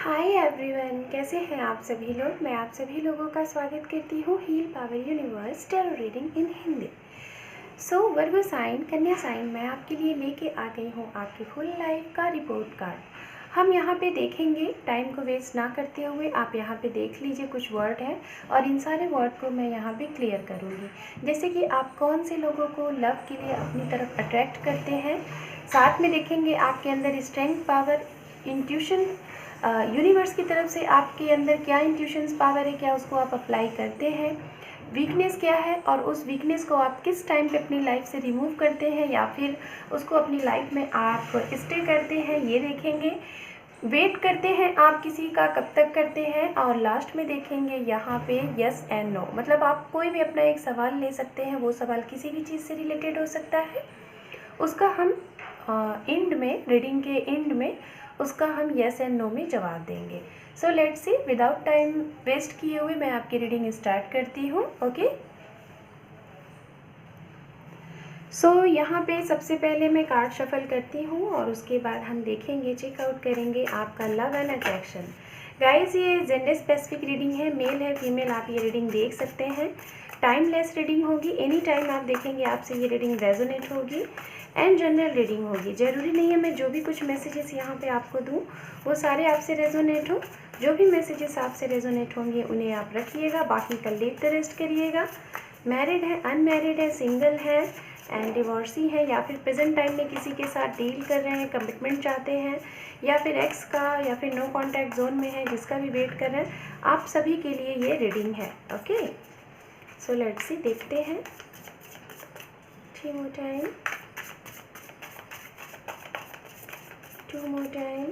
Hi everyone, कैसे हैं आप सभी लोग। मैं आप सभी लोगों का स्वागत करती हूँ Heal Power Universe tarot reading in Hindi. Virgo sign, Kanya sign, मैं आपके लिए लेके आ गई हूँ आपकी फुल लाइफ का रिपोर्ट कार्ड। हम यहाँ पे देखेंगे, टाइम को वेस्ट ना करते हुए आप यहाँ पे देख लीजिए कुछ वर्ड हैं और इन सारे वर्ड को मैं यहाँ पे क्लियर करूँगी। जैसे कि आप कौन से लोगों को लव के लिए अपनी तरफ अट्रैक्ट करते हैं। साथ में देखेंगे आपके अंदर स्ट्रेंथ, पावर, इंट्यूशन, यूनिवर्स की तरफ से आपके अंदर क्या इंट्यूशंस पावर है, क्या उसको आप अप्लाई करते हैं, वीकनेस क्या है और उस वीकनेस को आप किस टाइम पे अपनी लाइफ से रिमूव करते हैं या फिर उसको अपनी लाइफ में आप स्टे करते हैं, ये देखेंगे। वेट करते हैं आप किसी का, कब तक करते हैं, और लास्ट में देखेंगे यहाँ पे यस एंड नो, मतलब आप कोई भी अपना एक सवाल ले सकते हैं। वो सवाल किसी भी चीज़ से रिलेटेड हो सकता है, उसका हम एंड में, रीडिंग के एंड में उसका हम येस एंड नो में जवाब देंगे। So let's see, without time waste किए हुए मैं आपकी रीडिंग स्टार्ट करती हूँ। ओके, यहाँ पे सबसे पहले मैं कार्ड शफल करती हूँ और उसके बाद हम देखेंगे, चेकआउट करेंगे आपका लव एंड अट्रैक्शन। गाइस, ये जेंडर स्पेसिफिक रीडिंग है, मेल है फीमेल, आप ये रीडिंग देख सकते हैं। टाइमलेस रीडिंग होगी, एनी टाइम आप देखेंगे आपसे ये रीडिंग रेजोनेट होगी एंड जनरल रीडिंग होगी। ज़रूरी नहीं है मैं जो भी कुछ मैसेजेस यहाँ पे आपको दूँ वो सारे आपसे रेजोनेट हो। जो भी मैसेजेस आपसे रेजोनेट होंगे उन्हें आप रखिएगा, बाकी का लीव द रेस्ट करिएगा। मैरिड है, अनमैरिड है, सिंगल है एंड डिवोर्सी है, या फिर प्रेजेंट टाइम में किसी के साथ डील कर रहे हैं, कमिटमेंट चाहते हैं, या फिर एक्स का, या फिर नो कॉन्टैक्ट जोन में है, जिसका भी वेट कर रहे हैं, आप सभी के लिए ये रीडिंग है। ओके, सो लेट्स सी, देखते हैं। 3 more time, 2 more time,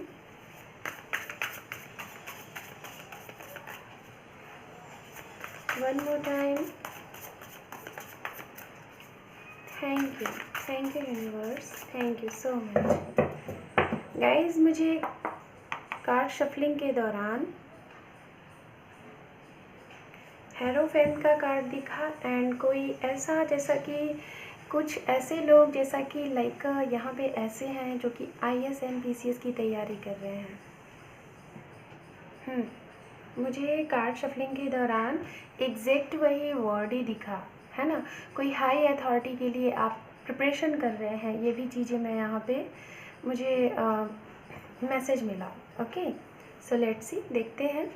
1 more time। Thank you universe, thank you so much. Guys, मुझे कार्ड शफलिंग के दौरान हेरोफेंट का कार्ड दिखा एंड कोई ऐसा, जैसा कि कुछ ऐसे लोग, जैसा कि लाइक यहाँ पे ऐसे हैं जो कि IAS एंड PCS की तैयारी कर रहे हैं। मुझे कार्ड शफलिंग के दौरान एग्जैक्ट वही वर्ड ही दिखा है ना। कोई हाई अथॉरिटी के लिए आप प्रिपरेशन कर रहे हैं, ये भी चीज़ें मैं यहाँ पे मुझे मैसेज मिला। ओके, सो लेट्स सी, देखते हैं।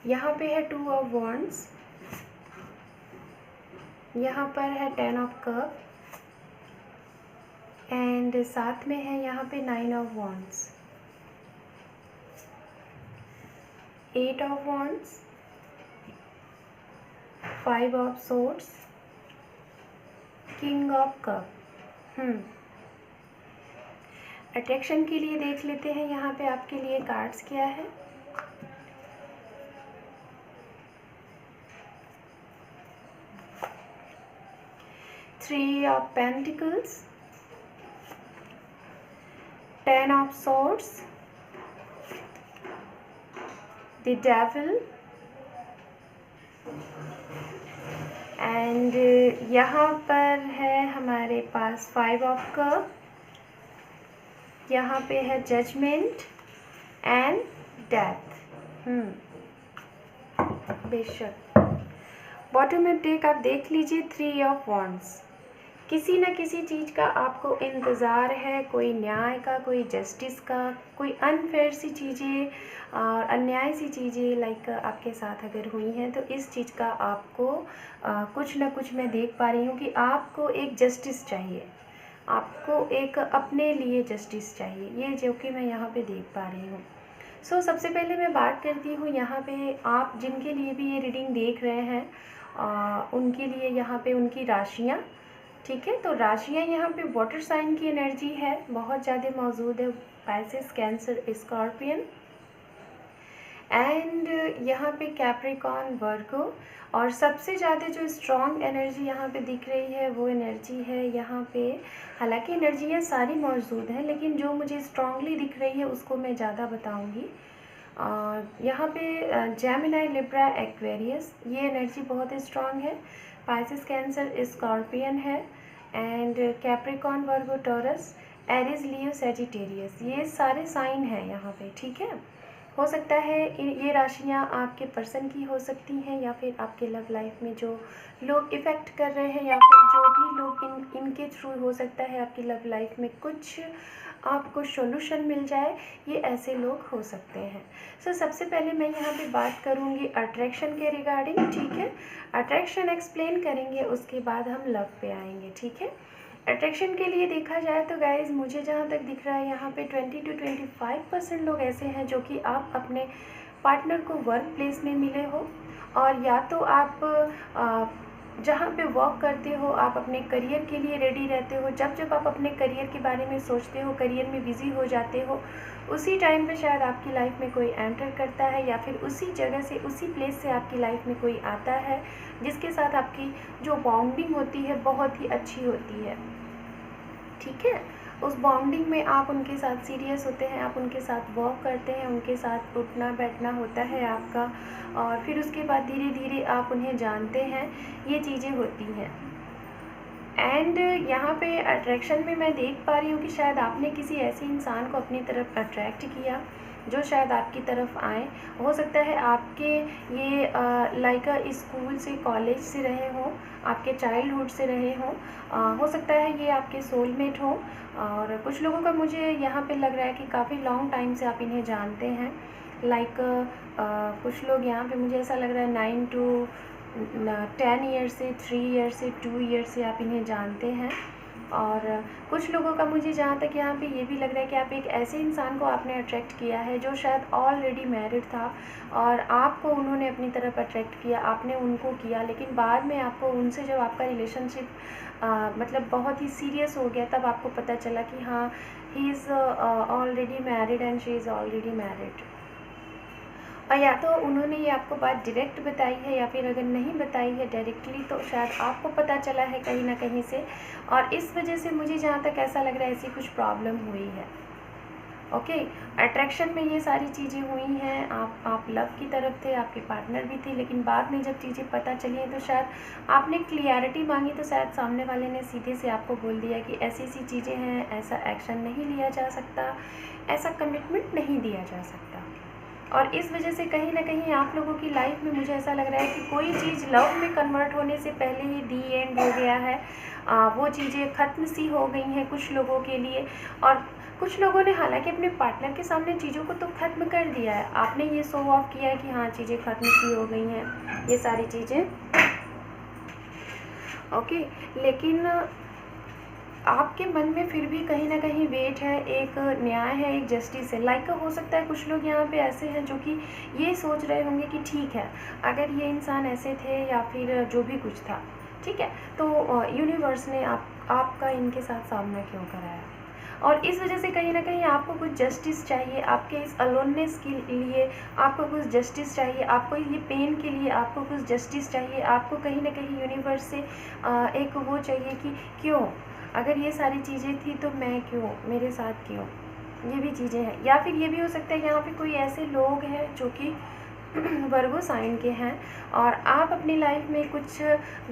यहाँ पे है 2 of Wands, यहाँ पर है 10 of Cup एंड साथ में है यहाँ पे 9 of Wands, 8 of Wands, 5 of Swords, King of Cup। Attraction के लिए देख लेते हैं यहाँ पे आपके लिए कार्ड्स क्या है। Three of Pentacles, 10 of Swords, the Devil and यहाँ पर है हमारे पास 5 of Cup, यहाँ पे है जजमेंट एंड डेथ। बेशक बॉटम में डेक आप देख लीजिए, 3 of Wands। किसी न किसी चीज़ का आपको इंतज़ार है, कोई न्याय का, कोई जस्टिस का, कोई अनफेयर सी चीज़ें और अन्याय सी चीज़ें लाइक आपके साथ अगर हुई हैं तो इस चीज़ का आपको कुछ ना कुछ मैं देख पा रही हूँ कि आपको एक जस्टिस चाहिए, आपको एक अपने लिए जस्टिस चाहिए, ये जो कि मैं यहाँ पे देख पा रही हूँ। सो सबसे पहले मैं बात करती हूँ यहाँ पे आप जिनके लिए भी ये रीडिंग देख रहे हैं उनके लिए यहाँ पे उनकी राशियाँ, ठीक है। तो राशियाँ यहाँ पे वाटर साइन की एनर्जी है, बहुत ज़्यादा मौजूद है, पाइसेस, कैंसर, स्कॉर्पियन एंड यहाँ पे कैप्रिकॉर्न, वर्गो। और सबसे ज़्यादा जो स्ट्रॉन्ग एनर्जी यहाँ पे दिख रही है वो एनर्जी है यहाँ पे, हालांकि एनर्जियाँ सारी मौजूद हैं लेकिन जो मुझे स्ट्रांगली दिख रही है उसको मैं ज़्यादा बताऊँगी। यहाँ पे जेमिनी, लिब्रा, एक्वेरियस, ये एनर्जी बहुत स्ट्रॉन्ग है। पाइसेस, कैंसर, स्कॉर्पियन है and Capricorn, Virgo, taurus Aries, Leo, Sagittarius, ये सारे साइन हैं यहाँ पे, ठीक है। हो सकता है ये राशियाँ आपके पर्सन की हो सकती हैं, या फिर आपके लव लाइफ में जो लोग इफ़ेक्ट कर रहे हैं, या फिर जो भी लोग इनके थ्रू हो सकता है आपकी लव लाइफ में कुछ आपको सॉल्यूशन मिल जाए, ये ऐसे लोग हो सकते हैं। सो सबसे पहले मैं यहाँ पे बात करूँगी अट्रैक्शन के रिगार्डिंग, ठीक है। अट्रैक्शन एक्सप्लेन करेंगे, उसके बाद हम लव पे आएंगे, ठीक है। अट्रैक्शन के लिए देखा जाए तो गाइज मुझे जहाँ तक दिख रहा है यहाँ पे 20 to 25% लोग ऐसे हैं जो कि आप अपने पार्टनर को वर्क प्लेस में मिले हो, और या तो आप जहाँ पे वर्क करते हो आप अपने करियर के लिए रेडी रहते हो। जब जब आप अपने करियर के बारे में सोचते हो, करियर में बिज़ी हो जाते हो, उसी टाइम पे शायद आपकी लाइफ में कोई एंटर करता है, या फिर उसी जगह से, उसी प्लेस से आपकी लाइफ में कोई आता है जिसके साथ आपकी जो बॉन्डिंग होती है बहुत ही अच्छी होती है, ठीक है। उस बॉन्डिंग में आप उनके साथ सीरियस होते हैं, आप उनके साथ वर्क करते हैं, उनके साथ उठना बैठना होता है आपका, और फिर उसके बाद धीरे धीरे आप उन्हें जानते हैं, ये चीज़ें होती हैं। एंड यहाँ पे अट्रैक्शन में मैं देख पा रही हूँ कि शायद आपने किसी ऐसे इंसान को अपनी तरफ अट्रैक्ट किया जो शायद आपकी तरफ आए। हो सकता है आपके ये लाइक स्कूल से, कॉलेज से रहे हों, आपके चाइल्डहुड से रहे हों, हो सकता है ये आपके सोलमेट हो। और कुछ लोगों का मुझे यहाँ पे लग रहा है कि काफ़ी लॉन्ग टाइम से आप इन्हें जानते हैं। लाइक कुछ लोग यहाँ पे मुझे ऐसा लग रहा है 9 to 10 ईयर से, 3 ईयर से, 2 ईयर से आप इन्हें जानते हैं। और कुछ लोगों का मुझे जहाँ तक यहाँ पे ये भी लग रहा है कि आप एक ऐसे इंसान को आपने अट्रैक्ट किया है जो शायद ऑलरेडी मैरिड था, और आपको उन्होंने अपनी तरफ अट्रैक्ट किया, आपने उनको किया, लेकिन बाद में आपको उनसे जब आपका रिलेशनशिप मतलब बहुत ही सीरियस हो गया, तब आपको पता चला कि हाँ, he is already married and she is already married. और या तो उन्होंने ये आपको बात डायरेक्ट बताई है, या फिर अगर नहीं बताई है डायरेक्टली तो शायद आपको पता चला है कहीं ना कहीं से, और इस वजह से मुझे जहाँ तक ऐसा लग रहा है ऐसी कुछ प्रॉब्लम हुई है। ओके, अट्रैक्शन में ये सारी चीज़ें हुई हैं, आप लव की तरफ थे, आपके पार्टनर भी थे, लेकिन बाद में जब चीज़ें पता चली हैं तो शायद आपने क्लियरिटी मांगी, तो शायद सामने वाले ने सीधे से आपको बोल दिया कि ऐसी ऐसी चीज़ें हैं, ऐसा एक्शन नहीं लिया जा सकता, ऐसा कमिटमेंट नहीं दिया जा सकता। और इस वजह से कहीं ना कहीं आप लोगों की लाइफ में मुझे ऐसा लग रहा है कि कोई चीज़ लव में कन्वर्ट होने से पहले ही दी एंड हो गया है, वो चीज़ें ख़त्म सी हो गई हैं कुछ लोगों के लिए। और कुछ लोगों ने हालांकि अपने पार्टनर के सामने चीज़ों को तो ख़त्म कर दिया है, आपने ये शो ऑफ किया है कि हाँ चीज़ें ख़त्म सी हो गई हैं, ये सारी चीज़ें, ओके। लेकिन आपके मन में फिर भी कहीं ना कहीं वेट है, एक न्याय है, एक जस्टिस है। लाइक हो सकता है कुछ लोग यहाँ पे ऐसे हैं जो कि ये सोच रहे होंगे कि ठीक है, अगर ये इंसान ऐसे थे या फिर जो भी कुछ था, ठीक है, तो यूनिवर्स ने आपका इनके साथ सामना क्यों कराया। और इस वजह से कहीं ना कहीं आपको कुछ जस्टिस चाहिए, आपके इस अलोननेस के लिए आपको कुछ जस्टिस चाहिए, आपको ये पेन के लिए आपको कुछ जस्टिस चाहिए, आपको कहीं ना कहीं यूनिवर्स से एक वो चाहिए कि क्यों, अगर ये सारी चीज़ें थी तो मैं क्यों, मेरे साथ क्यों, ये भी चीज़ें हैं। या फिर ये भी हो सकता है यहाँ पे कोई ऐसे लोग हैं जो कि वर्गो साइन के हैं, और आप अपनी लाइफ में कुछ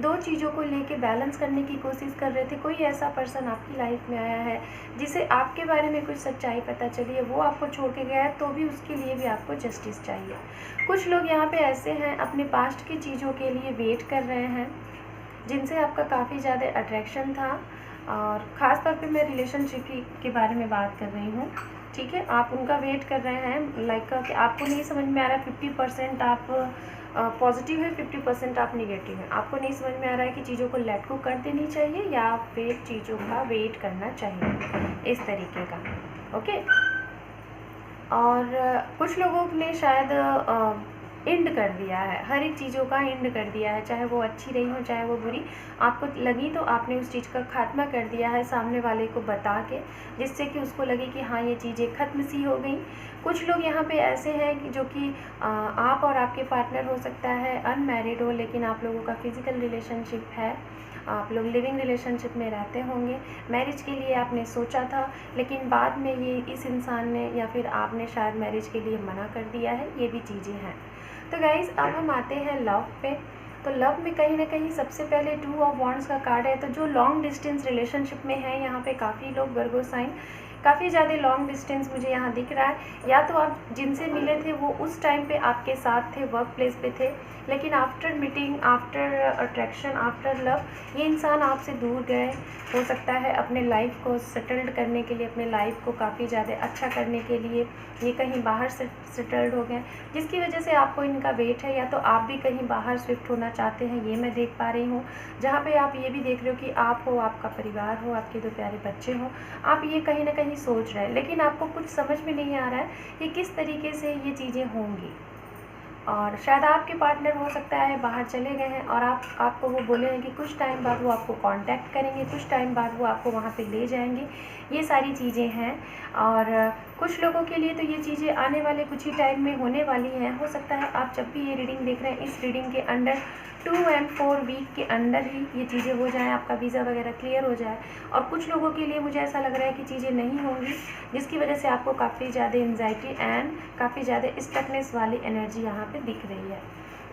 दो चीज़ों को लेके बैलेंस करने की कोशिश कर रहे थे। कोई ऐसा पर्सन आपकी लाइफ में आया है जिसे आपके बारे में कुछ सच्चाई पता चली है, वो आपको छोड़ के गया है, तो भी उसके लिए भी आपको जस्टिस चाहिए। कुछ लोग यहाँ पे ऐसे हैं अपने पास्ट की चीज़ों के लिए वेट कर रहे हैं, जिनसे आपका काफ़ी ज़्यादा अट्रैक्शन था, और ख़ास तौर पे मैं रिलेशनशिप के बारे में बात कर रही हूँ, ठीक है। आप उनका वेट कर रहे हैं, लाइक कि आपको नहीं समझ में आ रहा है 50% आप पॉजिटिव है, 50% आप निगेटिव हैं, आपको नहीं समझ में आ रहा है कि चीज़ों को लेट गो कर देनी चाहिए या फिर चीज़ों का वेट करना चाहिए, इस तरीके का, ओके। और कुछ लोगों ने शायद एंड कर दिया है, हर एक चीज़ों का एंड कर दिया है, चाहे वो अच्छी रही हो चाहे वो बुरी, आपको लगी तो आपने उस चीज़ का खात्मा कर दिया है सामने वाले को बता के, जिससे कि उसको लगे कि हाँ ये चीज़ें ख़त्म सी हो गई। कुछ लोग यहाँ पे ऐसे हैं कि जो कि आप और आपके पार्टनर हो सकता है अनमैरिड हो, लेकिन आप लोगों का फिज़िकल रिलेशनशिप है, आप लोग लिविंग रिलेशनशिप में रहते होंगे, मैरिज के लिए आपने सोचा था, लेकिन बाद में ये इस इंसान ने या फिर आपने शायद मैरिज के लिए मना कर दिया है, ये भी चीज़ें हैं। तो गाइज़ अब हम आते हैं लव पे। तो लव में कहीं ना कहीं सबसे पहले 2 ऑफ वॉन्ड्स का कार्ड है। तो जो लॉन्ग डिस्टेंस रिलेशनशिप में है यहाँ पे काफ़ी लोग वर्गो साइन, काफ़ी ज़्यादा लॉन्ग डिस्टेंस मुझे यहाँ दिख रहा है। या तो आप जिनसे मिले थे वो उस टाइम पे आपके साथ थे, वर्क प्लेस पे थे, लेकिन after meeting, after attraction, after love ये इंसान आपसे दूर गए। हो सकता है अपने लाइफ को सेटल्ड करने के लिए, अपने लाइफ को काफ़ी ज़्यादा अच्छा करने के लिए ये कहीं बाहर से सेटल्ड हो गए, जिसकी वजह से आपको इनका वेट है। या तो आप भी कहीं बाहर शिफ्ट होना चाहते हैं, ये मैं देख पा रही हूँ। जहाँ पे आप ये भी देख रहे हो कि आप हो, आपका परिवार हो, आपके 2 प्यारे बच्चे हो, आप ये कहीं ना कहीं सोच रहे हैं, लेकिन आपको कुछ समझ में नहीं आ रहा है कि किस तरीके से ये चीज़ें होंगी। और शायद आपके पार्टनर हो सकता है बाहर चले गए हैं और आपको वो बोले हैं कि कुछ टाइम बाद वो आपको कांटेक्ट करेंगे, कुछ टाइम बाद वो आपको वहाँ पे ले जाएंगे। ये सारी चीज़ें हैं और कुछ लोगों के लिए तो ये चीज़ें आने वाले कुछ ही टाइम में होने वाली हैं। हो सकता है आप जब भी ये रीडिंग देख रहे हैं, इस रीडिंग के अंडर 2 और 4 वीक के अंदर ही ये चीज़ें हो जाएं, आपका वीज़ा वगैरह क्लियर हो जाए। और कुछ लोगों के लिए मुझे ऐसा लग रहा है कि चीज़ें नहीं होंगी, जिसकी वजह से आपको काफ़ी ज़्यादा एंजाइटी एंड काफ़ी ज़्यादा स्टकनेस वाली एनर्जी यहाँ पे दिख रही है।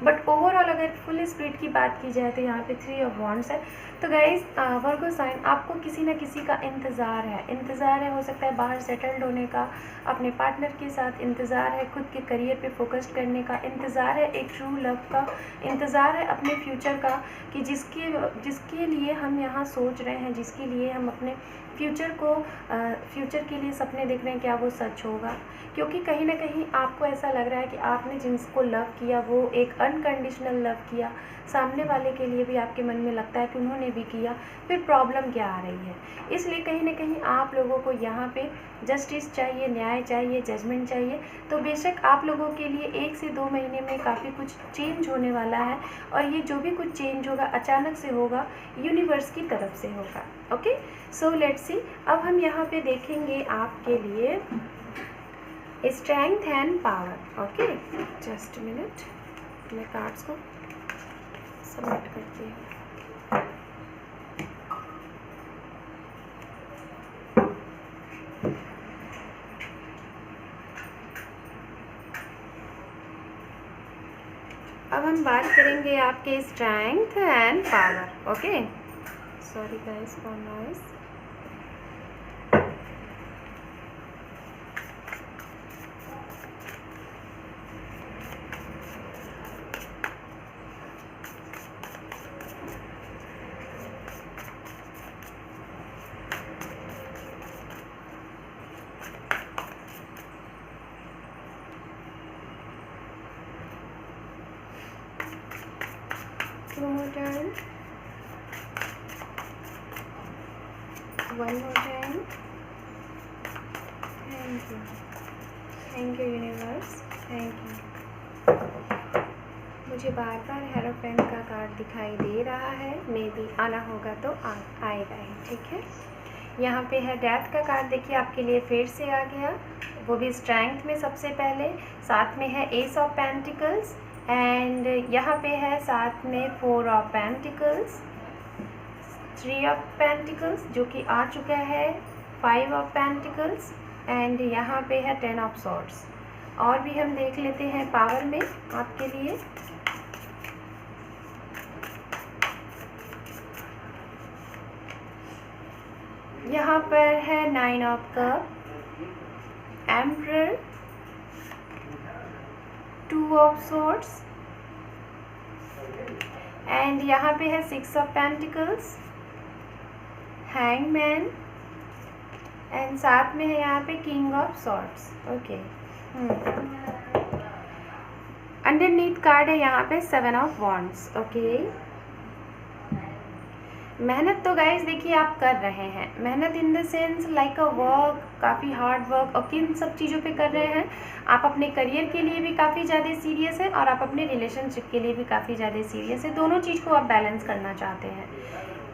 बट ओवरऑल अगर फुल स्पीड की बात की जाए तो यहाँ पे 3 ऑफ वॉन्ड्स है। तो गाइज वर्गो साइन, आपको किसी न किसी का इंतज़ार है। हो सकता है बाहर सेटल्ड होने का, अपने पार्टनर के साथ इंतज़ार है, खुद के करियर पे फोकस्ड करने का इंतज़ार है, एक ट्रू लव का इंतज़ार है, अपने फ्यूचर का, कि जिसके लिए हम यहाँ सोच रहे हैं, जिसके लिए हम अपने फ्यूचर के लिए सपने देख रहे हैं, क्या वो सच होगा। क्योंकि कहीं ना कहीं आपको ऐसा लग रहा है कि आपने जिसको लव किया वो एक अनकंडीशनल लव किया, सामने वाले के लिए भी आपके मन में लगता है कि उन्होंने भी किया, फिर प्रॉब्लम क्या आ रही है। इसलिए कहीं ना कहीं आप लोगों को यहाँ पे जस्टिस चाहिए, न्याय चाहिए, जजमेंट चाहिए। तो बेशक आप लोगों के लिए 1 से 2 महीने में काफ़ी कुछ चेंज होने वाला है और ये जो भी कुछ चेंज होगा अचानक से होगा, यूनिवर्स की तरफ से होगा। ओके, सो लेट्स सी। अब हम यहाँ पे देखेंगे आपके लिए strength and power. Okay, just minute, मैं कार्ड्स को सबमिट करती हूँ। अब हम बात करेंगे आपके strength and power. Okay, sorry guys for noise. Two more time, one more time. Thank you universe, thank you. मुझे बार बार हेरोफेंट का कार्ड दिखाई दे रहा है, मे बी आना होगा तो आएगा ही, ठीक है। यहाँ पे है डेथ का कार्ड, देखिए आपके लिए फिर से आ गया, वो भी स्ट्रेंथ में सबसे पहले, साथ में है एस ऑफ पेंटिकल्स एंड यहाँ पे है साथ में 4 ऑफ पेंटिकल्स, 3 ऑफ पेंटिकल्स जो कि आ चुका है, 5 ऑफ पेंटिकल्स एंड यहाँ पे है 10 ऑफ सॉर्ड्स। और भी हम देख लेते हैं पावर में आपके लिए। यहाँ पर है 9 of cup, emperor, 2 of swords and यहाँ पे है 6 ऑफ पेंटिकल्स, हैंगमैन एंड साथ में है यहाँ पे king of swords. Okay, underneath card है यहाँ पे 7 ऑफ वॉन्ड्स। ओके, मेहनत तो गाइस देखिए आप कर रहे हैं, मेहनत in the sense like a work, काफ़ी हार्ड वर्क। और किन सब चीज़ों पे कर रहे हैं आप? अपने करियर के लिए भी काफ़ी ज़्यादा सीरियस है और आप अपने रिलेशनशिप के लिए भी काफ़ी ज़्यादा सीरियस है, दोनों चीज़ को आप बैलेंस करना चाहते हैं।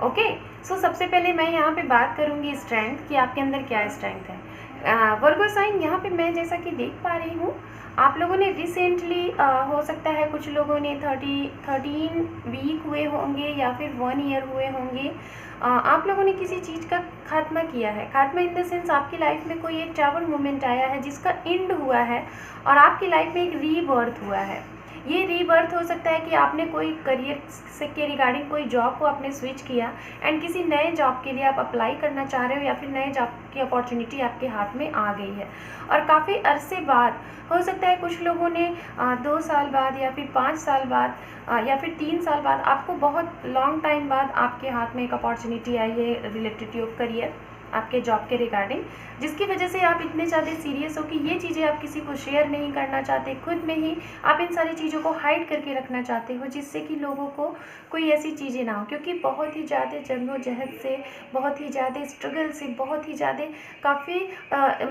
ओके, सो सबसे पहले मैं यहाँ पे बात करूँगी स्ट्रेंथ कि आपके अंदर क्या स्ट्रेंथ है। वर्गो साइन, यहाँ पे मैं जैसा कि देख पा रही हूँ आप लोगों ने रिसेंटली हो सकता है कुछ लोगों ने 13 वीक हुए होंगे या फिर 1 ईयर हुए होंगे, आप लोगों ने किसी चीज़ का खात्मा किया है। खात्मा इन द सेंस आपकी लाइफ में कोई एक ट्रैवल मोमेंट आया है जिसका एंड हुआ है और आपकी लाइफ में एक रीबर्थ हुआ है। ये रीबर्थ हो सकता है कि आपने कोई करियर से के रिगार्डिंग कोई जॉब को आपने स्विच किया एंड किसी नए जॉब के लिए आप अप्लाई करना चाह रहे हो, या फिर नए जॉब की अपॉर्चुनिटी आपके हाथ में आ गई है और काफ़ी अरसे बाद, हो सकता है कुछ लोगों ने 2 साल बाद या फिर 5 साल बाद या फिर 3 साल बाद, आपको बहुत लॉन्ग टाइम बाद आपके हाथ में एक अपॉर्चुनिटी आई है रिलेटेड टू करियर, आपके जॉब के रिगार्डिंग, जिसकी वजह से आप इतने ज़्यादा सीरियस हो कि ये चीज़ें आप किसी को शेयर नहीं करना चाहते, खुद में ही आप इन सारी चीज़ों को हाइड करके रखना चाहते हो, जिससे कि लोगों को कोई ऐसी चीज़ें ना हो, क्योंकि बहुत ही ज़्यादा जद्दोजहद से, बहुत ही ज़्यादा स्ट्रगल से, बहुत ही ज़्यादा काफ़ी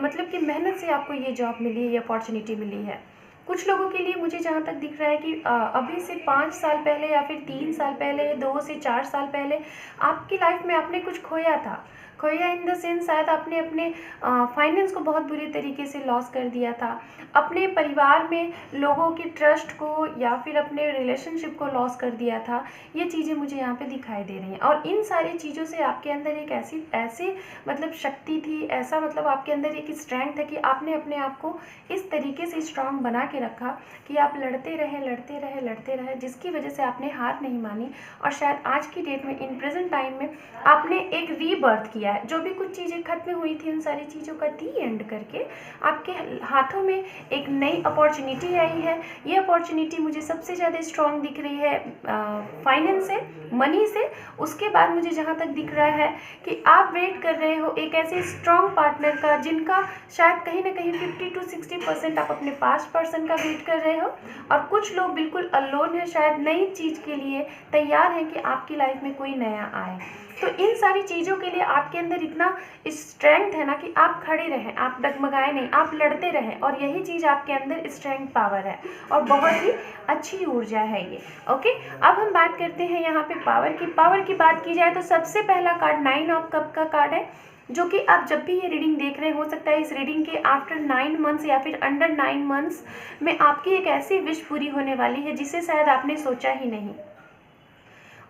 मतलब कि मेहनत से आपको ये जॉब मिली है, ये अपॉर्चुनिटी मिली है। कुछ लोगों के लिए मुझे जहाँ तक दिख रहा है कि अभी से 5 साल पहले या फिर 3 साल पहले, 2 से 4 साल पहले आपकी लाइफ में आपने कुछ खोया था। खोया इन द सेंस शायद आपने अपने फाइनेंस को बहुत बुरी तरीके से लॉस कर दिया था, अपने परिवार में लोगों की ट्रस्ट को या फिर अपने रिलेशनशिप को लॉस कर दिया था। ये चीज़ें मुझे यहाँ पे दिखाई दे रही हैं और इन सारी चीज़ों से आपके अंदर एक ऐसी मतलब शक्ति थी, ऐसा मतलब आपके अंदर एक स्ट्रेंथ है कि आपने अपने आप को इस तरीके से स्ट्रांग बना के रखा कि आप लड़ते रहे, जिसकी वजह से आपने हार नहीं मानी और शायद आज की डेट में, इन प्रेजेंट टाइम में, आपने एक रीबर्थ किया है। जो भी कुछ चीज़ें खत्म हुई थी उन सारी चीज़ों का दी एंड करके आपके हाथों में एक नई अपॉर्चुनिटी आई है। ये अपॉर्चुनिटी मुझे सबसे ज़्यादा स्ट्रांग दिख रही है फाइनेंस से, मनी से। उसके बाद मुझे जहाँ तक दिख रहा है कि आप वेट कर रहे हो एक ऐसे स्ट्रांग पार्टनर का जिनका शायद कहीं ना कहीं 50 to 60% आप अपने पास्ट पर्सन का वेट कर रहे हो, और कुछ लोग बिल्कुल अलोन है, शायद नई चीज़ के लिए तैयार हैं कि आपकी लाइफ में कोई नया आए। तो इन सारी चीज़ों के लिए आपके अंदर इतना स्ट्रेंथ है ना कि आप खड़े रहें, आप डगमगाए नहीं, आप लड़ते रहें, और यही चीज़ आपके अंदर स्ट्रेंथ पावर है और बहुत ही अच्छी ऊर्जा है ये। ओके, अब हम बात करते हैं यहाँ पे पावर की बात की जाए तो सबसे पहला कार्ड 9 ऑफ कप का कार्ड है, जो कि आप जब भी ये रीडिंग देख रहे हैं, हो सकता है इस रीडिंग के आफ्टर 9 मंथ्स या फिर अंडर 9 मंथ्स में आपकी एक ऐसी विश पूरी होने वाली है जिसे शायद आपने सोचा ही नहीं।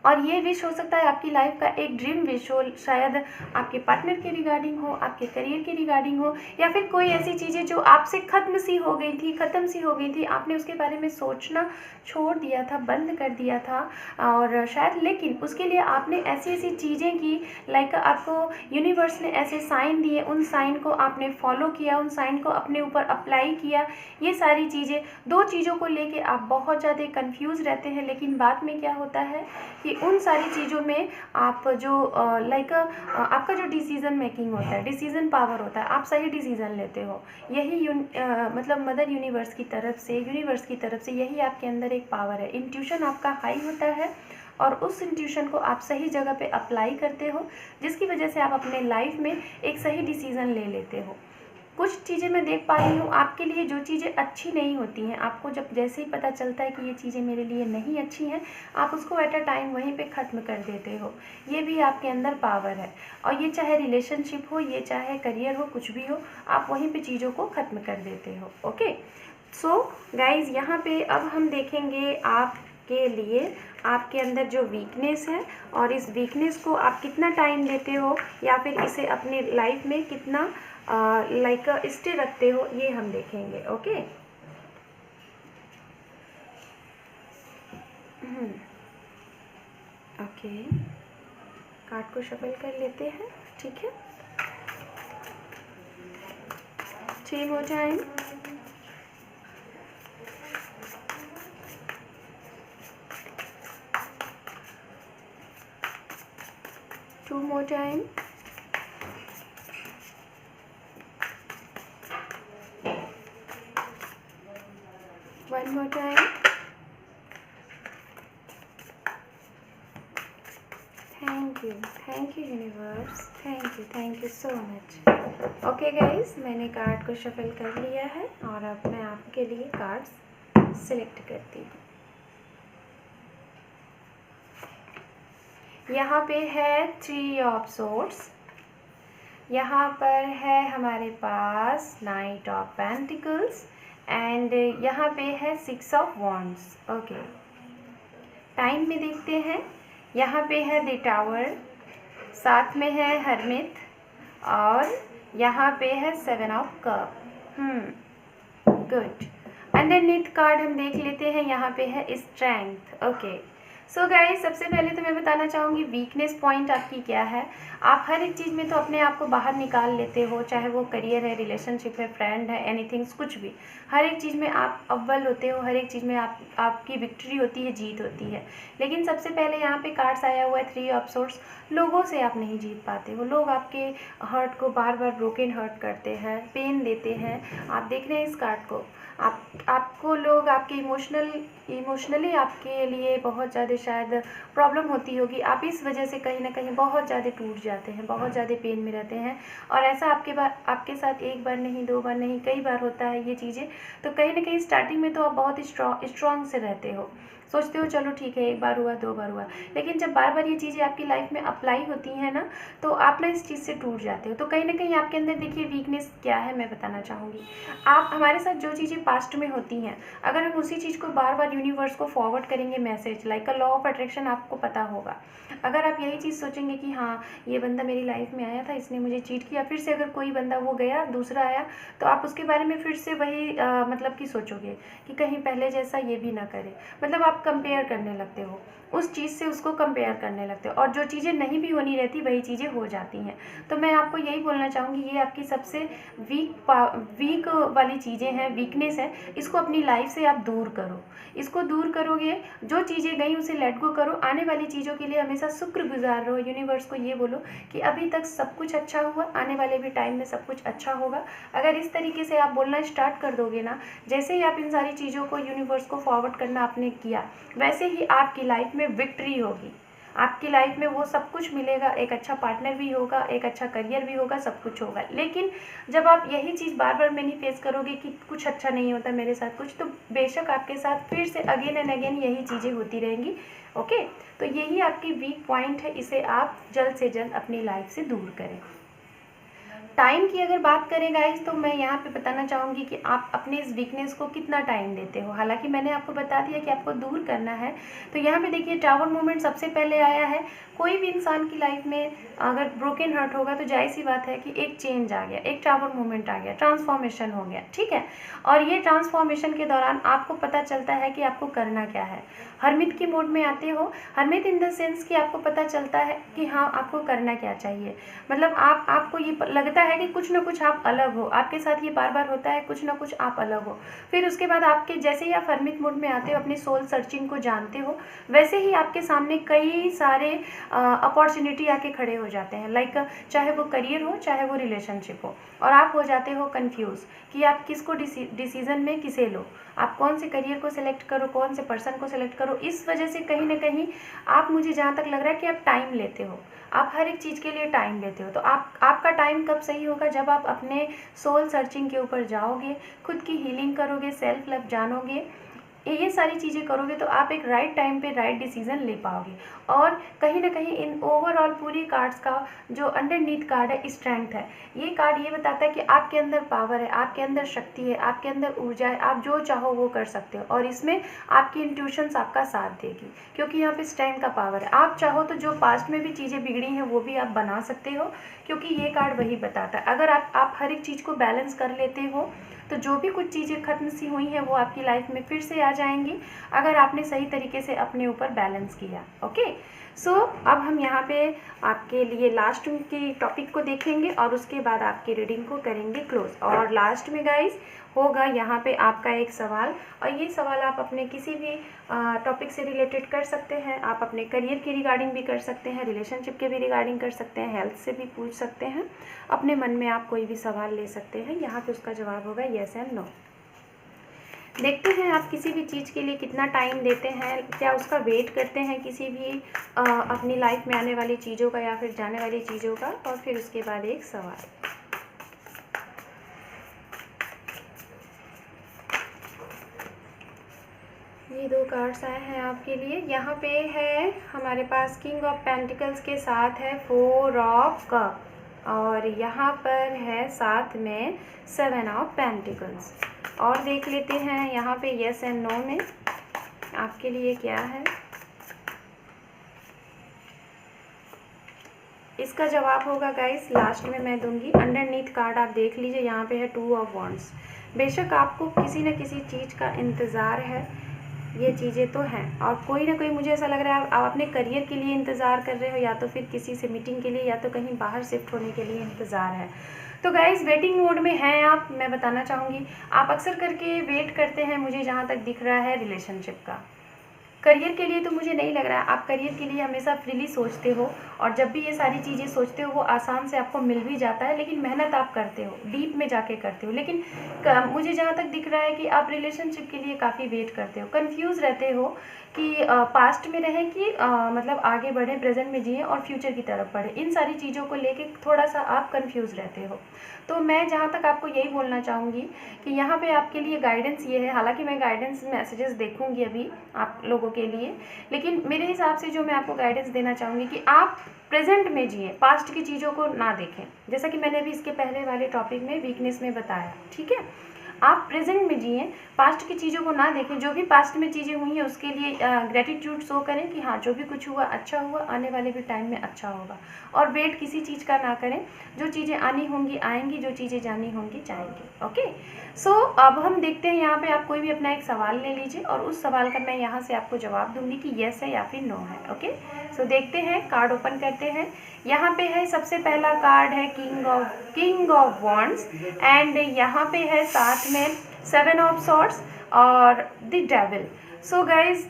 और ये विश हो सकता है आपकी लाइफ का एक ड्रीम विश हो, शायद आपके पार्टनर के रिगार्डिंग हो, आपके करियर के रिगार्डिंग हो, या फिर कोई ऐसी चीज़ें जो आपसे ख़त्म सी हो गई थी, आपने उसके बारे में सोचना छोड़ दिया था, बंद कर दिया था, और शायद लेकिन उसके लिए आपने ऐसी चीज़ें की, लाइक आपको यूनिवर्स ने ऐसे साइन दिए, उन साइन को आपने फॉलो किया, उन साइन को अपने ऊपर अप्लाई किया। ये सारी चीज़ें, 2 चीज़ों को लेके आप बहुत ज़्यादा कंफ्यूज रहते हैं, लेकिन बाद में क्या होता है कि उन सारी चीज़ों में आप जो लाइक आपका जो डिसीज़न मेकिंग होता है, डिसीज़न पावर होता है, आप सही डिसीज़न लेते हो। यही मतलब मदर यूनिवर्स की तरफ से यही आपके अंदर एक पावर है। इंट्यूशन आपका हाई होता है और उस इंट्यूशन को आप सही जगह पे अप्लाई करते हो, जिसकी वजह से आप अपने लाइफ में एक सही डिसीज़न ले लेते हो। कुछ चीज़ें मैं देख पा रही हूँ आपके लिए, जो चीज़ें अच्छी नहीं होती हैं, आपको जब जैसे ही पता चलता है कि ये चीज़ें मेरे लिए नहीं अच्छी हैं, आप उसको एट अ टाइम वहीं पे ख़त्म कर देते हो। ये भी आपके अंदर पावर है, और ये चाहे रिलेशनशिप हो, ये चाहे करियर हो, कुछ भी हो, आप वहीं पे चीज़ों को ख़त्म कर देते हो। ओके, सो गाइज़, यहाँ पे अब हम देखेंगे आपके लिए आपके अंदर जो वीकनेस है, और इस वीकनेस को आप कितना टाइम देते हो, या फिर इसे अपनी लाइफ में कितना लाइक स्टे रखते हो, ये हम देखेंगे। ओके, ओके, कार्ड को शफल कर लेते हैं, ठीक है। 3 more time, 2 more time, one more time, thank you universe, thank you so much. Okay guys, मैंने कार्ड को शफल कर लिया है और अब मैं आपके लिए कार्ड्स सिलेक्ट करती हूँ। यहाँ पे है 3 ऑफ सोर्ड्स, यहाँ पर है हमारे पास नाइट ऑफ पेंटिकल्स, एंड यहाँ पे है 6 ऑफ वॉन्ड्स। ओके, टाइम में देखते हैं। यहाँ पे है द टावर, साथ में है हरमिट, और यहाँ पे है 7 of cup. Good. Underneath card हम देख लेते हैं, यहाँ पे है स्ट्रेंथ। ओके, सो गाइस सबसे पहले तो मैं बताना चाहूँगी वीकनेस पॉइंट आपकी क्या है। आप हर एक चीज़ में तो अपने आप को बाहर निकाल लेते हो, चाहे वो करियर है, रिलेशनशिप है, फ्रेंड है, एनीथिंग्स, कुछ भी। हर एक चीज़ में आप अव्वल होते हो, हर एक चीज़ में आपकी विक्ट्री होती है, जीत होती है। लेकिन सबसे पहले यहाँ पे कार्ड्स आया हुआ है 3 ऑफ सोर्ड्स। लोगों से आप नहीं जीत पाते हो, लोग आपके हर्ट को बार बार ब्रोकन हर्ट करते हैं, पेन देते हैं। आप देख रहे हैं इस कार्ड को, आपको लोग आपके इमोशनली आपके लिए बहुत ज़्यादा शायद प्रॉब्लम होती होगी। आप इस वजह से कहीं ना कहीं बहुत ज़्यादा टूट जाते हैं, बहुत ज़्यादा पेन में रहते हैं। और ऐसा आपके साथ एक बार नहीं, 2 बार नहीं, कई बार होता है ये चीज़ें। तो कहीं ना कहीं स्टार्टिंग में तो आप बहुत ही स्ट्रॉन्ग से रहते हो, सोचते हो चलो ठीक है, 1 बार हुआ, 2 बार हुआ। लेकिन जब बार बार ये चीज़ें आपकी लाइफ में अप्लाई होती हैं ना, तो आप ना इस चीज़ से टूट जाते हो। तो कहीं ना कहीं आपके अंदर देखिए वीकनेस क्या है, मैं बताना चाहूँगी। आप हमारे साथ जो चीज़ें पास्ट में होती हैं, अगर हम उसी चीज़ को बार बार यूनिवर्स को फॉरवर्ड करेंगे message, like a law of attraction, आपको पता होगा। अगर आप यही चीज़ सोचेंगे कि हाँ ये बंदा मेरी लाइफ में आया था, इसने मुझे चीट किया, फिर से अगर कोई बंदा वो गया, दूसरा आया, तो आप उसके बारे में फिर से वही मतलब कि सोचोगे कि कहीं पहले जैसा ये भी ना करे। मतलब आप कंपेयर करने लगते हो उस चीज़ से, उसको कंपेयर करने लगते हो, और जो चीज़ें नहीं भी होनी रहती वही चीज़ें हो जाती हैं। तो मैं आपको यही बोलना चाहूँगी, ये आपकी सबसे वीक वाली चीज़ें हैं, वीकनेस है। इसको अपनी लाइफ से आप दूर करो, इसको दूर करोगे, जो चीज़ें गई उसे लेट गो करो। आने वाली चीज़ों के लिए हमेशा शुक्रगुजार रहो, यूनिवर्स को ये बोलो कि अभी तक सब कुछ अच्छा हुआ, आने वाले भी टाइम में सब कुछ अच्छा होगा। अगर इस तरीके से आप बोलना स्टार्ट कर दोगे ना, जैसे ही आप इन सारी चीज़ों को यूनिवर्स को फॉरवर्ड करना आपने किया, वैसे ही आपकी लाइफ में विक्ट्री होगी, आपकी लाइफ में वो सब कुछ मिलेगा। एक अच्छा पार्टनर भी होगा, एक अच्छा करियर भी होगा, सब कुछ होगा। लेकिन जब आप यही चीज़ बार बार मैनिफेस्ट करोगे कि कुछ अच्छा नहीं होता मेरे साथ कुछ, तो बेशक आपके साथ फिर से अगेन एंड अगेन यही चीज़ें होती रहेंगी। ओके, तो यही आपकी वीक पॉइंट है, इसे आप जल्द से जल्द अपनी लाइफ से दूर करें। टाइम की अगर बात करें गाइस, तो मैं यहाँ पे बताना चाहूँगी कि आप अपने इस वीकनेस को कितना टाइम देते हो। हालांकि मैंने आपको बता दिया कि आपको दूर करना है। तो यहाँ पे देखिए टावर मूवमेंट सबसे पहले आया है। कोई भी इंसान की लाइफ में अगर ब्रोकन हार्ट होगा तो जाहिर सी बात है कि एक चेंज आ गया, एक टावर मूवमेंट आ गया, ट्रांसफॉर्मेशन हो गया, ठीक है। और ये ट्रांसफॉर्मेशन के दौरान आपको पता चलता है कि आपको करना क्या है। हरमित की मोड में आते हो, हरमित इन द सेंस कि आपको पता चलता है कि हाँ आपको करना क्या चाहिए। मतलब आपको ये लगता है कि कुछ ना कुछ आप अलग हो, आपके साथ ये बार बार होता है, कुछ ना कुछ आप अलग हो। फिर उसके बाद आपके जैसे ही आप हरमित मोड में आते हो, अपनी सोल सर्चिंग को जानते हो, वैसे ही आपके सामने कई सारे अपॉर्चुनिटी आके खड़े हो जाते हैं। लाइक चाहे वो करियर हो, चाहे वो रिलेशनशिप हो, और आप हो जाते हो कंफ्यूज कि आप किसको डिसीजन में किसे लो, आप कौन से करियर को सिलेक्ट करो, कौन से पर्सन को सिलेक्ट करो। इस वजह से कहीं ना कहीं आप, मुझे जहाँ तक लग रहा है कि आप टाइम लेते हो, आप हर एक चीज़ के लिए टाइम लेते हो। तो आपका टाइम कब सही होगा, जब आप अपने सोल सर्चिंग के ऊपर जाओगे, खुद की हीलिंग करोगे, सेल्फ लव जानोगे, ये सारी चीज़ें करोगे, तो आप एक राइट टाइम पे राइट डिसीजन ले पाओगे। और कहीं ना कहीं इन ओवरऑल पूरी कार्ड्स का जो अंडरनीथ कार्ड है, स्ट्रेंथ है। ये कार्ड ये बताता है कि आपके अंदर पावर है, आपके अंदर शक्ति है, आपके अंदर ऊर्जा है, आप जो चाहो वो कर सकते हो। और इसमें आपकी इंट्यूशंस आपका साथ देगी, क्योंकि यहाँ पे स्ट्रेंथ का पावर है। आप चाहो तो जो पास्ट में भी चीज़ें बिगड़ी हैं वो भी आप बना सकते हो, क्योंकि ये कार्ड वही बताता है। अगर आप हर एक चीज़ को बैलेंस कर लेते हो, तो जो भी कुछ चीज़ें खत्म सी हुई हैं वो आपकी लाइफ में फिर से आ जाएंगी, अगर आपने सही तरीके से अपने ऊपर बैलेंस किया। ओके, सो अब हम यहाँ पे आपके लिए लास्ट की टॉपिक को देखेंगे और उसके बाद आपकी रीडिंग को करेंगे क्लोज। और लास्ट में गाइस होगा यहाँ पे आपका एक सवाल, और ये सवाल आप अपने किसी भी टॉपिक से रिलेटेड कर सकते हैं। आप अपने करियर की रिगार्डिंग भी कर सकते हैं, रिलेशनशिप के भी रिगार्डिंग कर सकते हैं, हेल्थ से भी पूछ सकते हैं। अपने मन में आप कोई भी सवाल ले सकते हैं, यहाँ पे उसका जवाब होगा येस एंड नो। देखते हैं आप किसी भी चीज़ के लिए कितना टाइम देते हैं, क्या उसका वेट करते हैं किसी भी अपनी लाइफ में आने वाली चीज़ों का या फिर जाने वाली चीज़ों का। और फिर उसके बाद एक सवाल। ये 2 कार्ड्स आए हैं आपके लिए। यहाँ पे है हमारे पास किंग ऑफ पेंटिकल्स के साथ है 4 ऑफ कप, और यहाँ पर है साथ में 7 ऑफ पेंटिकल्स। और देख लेते हैं यहाँ पे येस एंड नो में आपके लिए क्या है। इसका जवाब होगा गाइस लास्ट में मैं दूंगी। अंडरनीथ कार्ड आप देख लीजिए, यहाँ पे है 2 ऑफ वॉन्ड्स। बेशक आपको किसी न किसी चीज़ का इंतज़ार है, ये चीज़ें तो हैं, और कोई ना कोई, मुझे ऐसा लग रहा है आप अपने करियर के लिए इंतज़ार कर रहे हो, या तो फिर किसी से मीटिंग के लिए, या तो कहीं बाहर शिफ्ट होने के लिए इंतज़ार है। तो गाइज़ वेटिंग मोड में हैं आप। मैं बताना चाहूँगी आप अक्सर करके वेट करते हैं, मुझे जहाँ तक दिख रहा है रिलेशनशिप का। करियर के लिए तो मुझे नहीं लग रहा है, आप करियर के लिए हमेशा फ्रीली सोचते हो, और जब भी ये सारी चीज़ें सोचते हो वो आसान से आपको मिल भी जाता है, लेकिन मेहनत आप करते हो, डीप में जाके करते हो। लेकिन मुझे जहाँ तक दिख रहा है कि आप रिलेशनशिप के लिए काफ़ी वेट करते हो, कंफ्यूज रहते हो कि पास्ट में रहें कि मतलब आगे बढ़ें, प्रेजेंट में जिएं और फ्यूचर की तरफ बढ़ें। इन सारी चीज़ों को लेके थोड़ा सा आप कंफ्यूज रहते हो। तो मैं जहाँ तक आपको यही बोलना चाहूँगी कि यहाँ पे आपके लिए गाइडेंस ये है, हालांकि मैं गाइडेंस मैसेजेस देखूँगी अभी आप लोगों के लिए, लेकिन मेरे हिसाब से जो मैं आपको गाइडेंस देना चाहूँगी कि आप प्रेजेंट में जिए, पास्ट की चीज़ों को ना देखें, जैसा कि मैंने अभी इसके पहले वाले टॉपिक में वीकनेस में बताया। ठीक है, आप प्रेजेंट में जिए, पास्ट की चीज़ों को ना देखें। जो भी पास्ट में चीज़ें हुई हैं उसके लिए ग्रेटिट्यूड शो करें कि हाँ जो भी कुछ हुआ अच्छा हुआ, आने वाले भी टाइम में अच्छा होगा, और वेट किसी चीज़ का ना करें। जो चीज़ें आनी होंगी आएंगी, जो चीज़ें जानी होंगी जाएंगी। ओके, सो अब हम देखते हैं, यहाँ पे आप कोई भी अपना एक सवाल ले लीजिए और उस सवाल का मैं यहाँ से आपको जवाब दूंगी कि येस है या फिर नो है। ओके, सो देखते हैं, कार्ड ओपन करते हैं। यहाँ पे है सबसे पहला कार्ड है किंग ऑफ वॉन्ड्स, एंड यहाँ पे है साथ में 7 ऑफ सॉर्ड्स और द डेविल। सो गाइज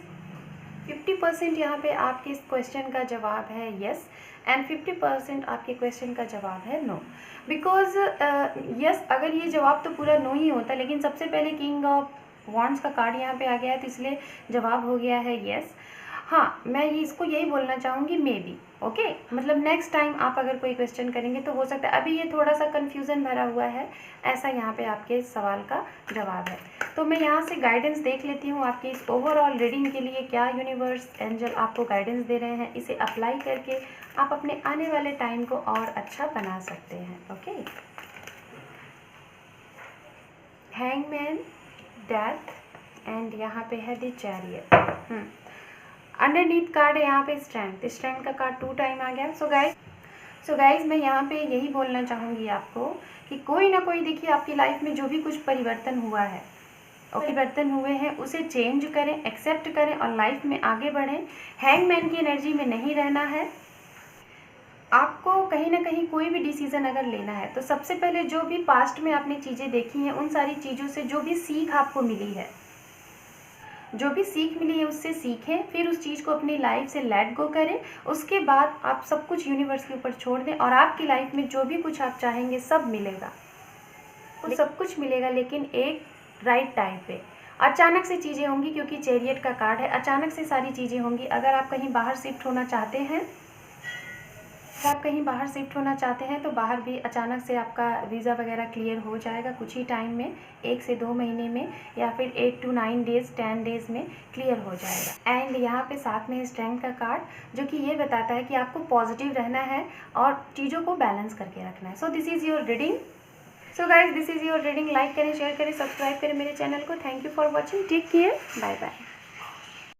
50% यहाँ पे आपके इस क्वेश्चन का जवाब है येस, एंड 50% आपके क्वेश्चन का जवाब है नो। बिकॉज यस अगर ये जवाब तो पूरा नो ही होता, लेकिन सबसे पहले किंग ऑफ वॉन्ड्स का कार्ड यहाँ पे आ गया है, तो इसलिए जवाब हो गया है येस। हाँ, मैं इसको यही बोलना चाहूँगी मे बी। ओके, मतलब नेक्स्ट टाइम आप अगर कोई क्वेश्चन करेंगे तो हो सकता है, अभी ये थोड़ा सा कन्फ्यूज़न भरा हुआ है, ऐसा यहाँ पे आपके सवाल का जवाब है। तो मैं यहाँ से गाइडेंस देख लेती हूँ आपकी इस ओवरऑल रीडिंग के लिए, क्या यूनिवर्स एंजल आपको गाइडेंस दे रहे हैं। इसे अप्लाई करके आप अपने आने वाले टाइम को और अच्छा बना सकते हैं। ओके, हैंगमैन, डेथ, एंड यहाँ पे है द चैरियट। अंडरनीथ कार्ड है यहाँ पे स्ट्रेंथ का कार्ड 2 टाइम आ गया। सो गाइज मैं यहाँ पे यही बोलना चाहूँगी आपको कि कोई ना कोई, देखिए आपकी लाइफ में जो भी कुछ परिवर्तन हुआ है, परिवर्तन हुए हैं, उसे चेंज करें, एक्सेप्ट करें और लाइफ में आगे बढ़ें। हैंगमैन की एनर्जी में नहीं रहना है। आपको कहीं ना कहीं कोई भी डिसीज़न अगर लेना है तो सबसे पहले जो भी पास्ट में आपने चीज़ें देखी हैं उन सारी चीज़ों से जो भी सीख आपको मिली है, जो भी सीख मिली है उससे सीखें, फिर उस चीज़ को अपनी लाइफ से लेट गो करें। उसके बाद आप सब कुछ यूनिवर्स के ऊपर छोड़ दें और आपकी लाइफ में जो भी कुछ आप चाहेंगे सब मिलेगा, तो सब कुछ मिलेगा, लेकिन एक राइट टाइम पे। अचानक से चीज़ें होंगी, क्योंकि चैरियट का कार्ड है, अचानक से सारी चीज़ें होंगी। अगर आप कहीं बाहर शिफ्ट होना चाहते हैं, तो बाहर भी अचानक से आपका वीज़ा वगैरह क्लियर हो जाएगा कुछ ही टाइम में, 1 से 2 महीने में, या फिर 8 to 9 डेज़ 10 डेज़ में क्लियर हो जाएगा। एंड यहाँ पे साथ में स्ट्रेंथ का कार्ड, जो कि ये बताता है कि आपको पॉजिटिव रहना है और चीज़ों को बैलेंस करके रखना है। So this is your reading. So guys this is your reading. Like करें, शेयर करें, सब्सक्राइब करें मेरे चैनल को। Thank you for watching. Take care, bye bye.